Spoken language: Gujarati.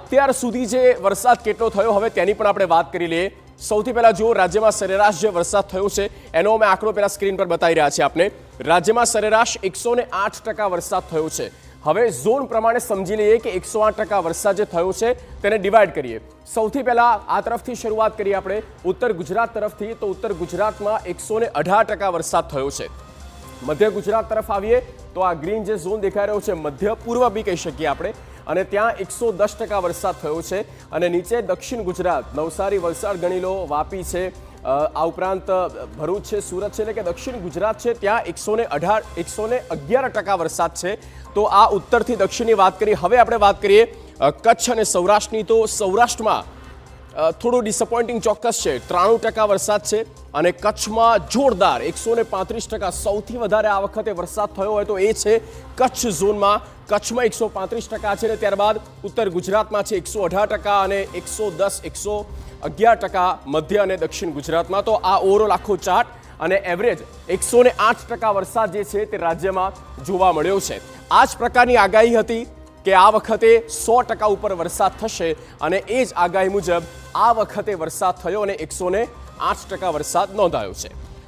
અત્યાર સુધી જે વરસાદ કેટલો થયો હવે તેની પણ આપણે વાત કરી લઈએ। સૌથી પહેલા જો રાજ્યમાં સરેરાશ જે વરસાદ થયો છે એનો અમે આંકડો પહેલા સ્ક્રીન પર બતાવી રહ્યા છીએ આપને। રાજ્યમાં સરેરાશ 108% વરસાદ થયો છે। હવે ઝોન પ્રમાણે સમજી લઈએ કે 108% વરસાદ જે થયો છે તેને ડિવાઈડ કરીએ। સૌથી પહેલા આ તરફથી શરૂઆત કરીએ આપણે ઉત્તર ગુજરાત તરફથી, તો ઉત્તર ગુજરાતમાં 118% વરસાદ થયો છે। મધ્ય ગુજરાત તરફ આવીએ તો આ ગ્રીન જે ઝોન દેખાઈ રહ્યો છે મધ્ય પૂર્વ બી કહી શકીએ આપણે, અને ત્યાં 110% વરસાદ થયો છે। અને નીચે દક્ષિણ ગુજરાત, નવસારી, વલસાડ ગણી લો, વાપી છે, આ ઉપરાંત ભરૂચ છે, સુરત છે, એટલે કે દક્ષિણ ગુજરાત છે ત્યાં 111% વરસાદ છે। તો આ ઉત્તરથી દક્ષિણની વાત કરીએ। હવે આપણે વાત કરીએ કચ્છ અને સૌરાષ્ટ્રની, તો સૌરાષ્ટ્રમાં થોડું ડિસઅપોઇન્ટિંગ ચોક્કસ છે, 93% વરસાદ છે। અને કચ્છમાં જોરદાર 135%, સૌથી વધારે આ વખતે વરસાદ થયો હોય તો એ છે કચ્છ ઝોનમાં। કચ્છમાં 135% છે, અને ત્યારબાદ ઉત્તર ગુજરાતમાં છે 118% અને 111% મધ્ય અને દક્ષિણ ગુજરાતમાં। તો આ ઓવરઓલ આખો ચાર્ટ અને એવરેજ 108% વરસાદ જે છે તે રાજ્યમાં જોવા મળ્યો છે। આ જ પ્રકારની આગાહી હતી કે આ વખતે 100% ઉપર વરસાદ થશે, અને એ જ આગાહી મુજબ આ વખતે વરસાદ થયો અને 108% વરસાદ નોંધાયો છે।